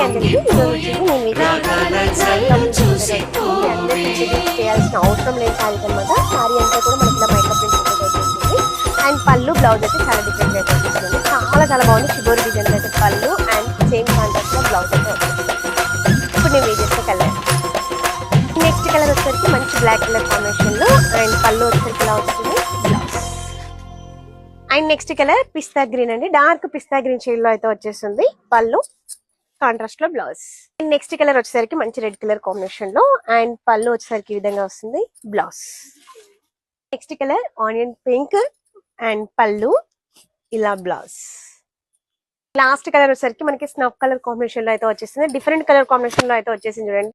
అందరికీ ఈరోజు చేయాల్సిన అవసరం లేని శారీ అనమాట. శారీ అంతా కూడా మనకి ఇలా మైక్రో ప్రింట్ వచ్చేసింది. అండ్ పళ్ళు బ్లౌజ్ అయితే చాలా డిఫరెంట్ అయితే వచ్చేసింది. చాలా బాగుంది. షిబోరి డిజైన్ అయితే పళ్ళు అండ్ సేమ్ కాంట్రాక్ట్ లో బ్లౌజ్ అయితే వచ్చేసింది. ఇప్పుడు నేను వేసి చేస్తే కలర్ నెక్స్ట్ కలర్ వచ్చేసరికి మంచి బ్లాక్ కలర్ కాంబినేషన్ లో అండ్ పళ్ళు వచ్చేసరికి ఇలా వస్తుంది blouse. And next colour pista green అండి. డార్క్ పిస్తా గ్రీన్ షేడ్ లో అయితే వచ్చేస్తుంది పళ్ళు కాంట్రాస్ట్ లో బ్లౌజ్. నెక్స్ట్ కలర్ వచ్చేసరికి మంచి రెడ్ కలర్ కాంబినేషన్ లో అండ్ పళ్ళు వచ్చేసరికి ఈ విధంగా వస్తుంది blouse. Next colour onion pink and పళ్ళు ఇలా బ్లౌజ్. లాస్ట్ కలర్ వచ్చేసరికి మనకి స్నఫ్ కలర్ కాంబినేషన్ లో అయితే వచ్చేసింది. డిఫరెంట్ కలర్ కాంబినేషన్ లో అయితే వచ్చేసింది చూడండి.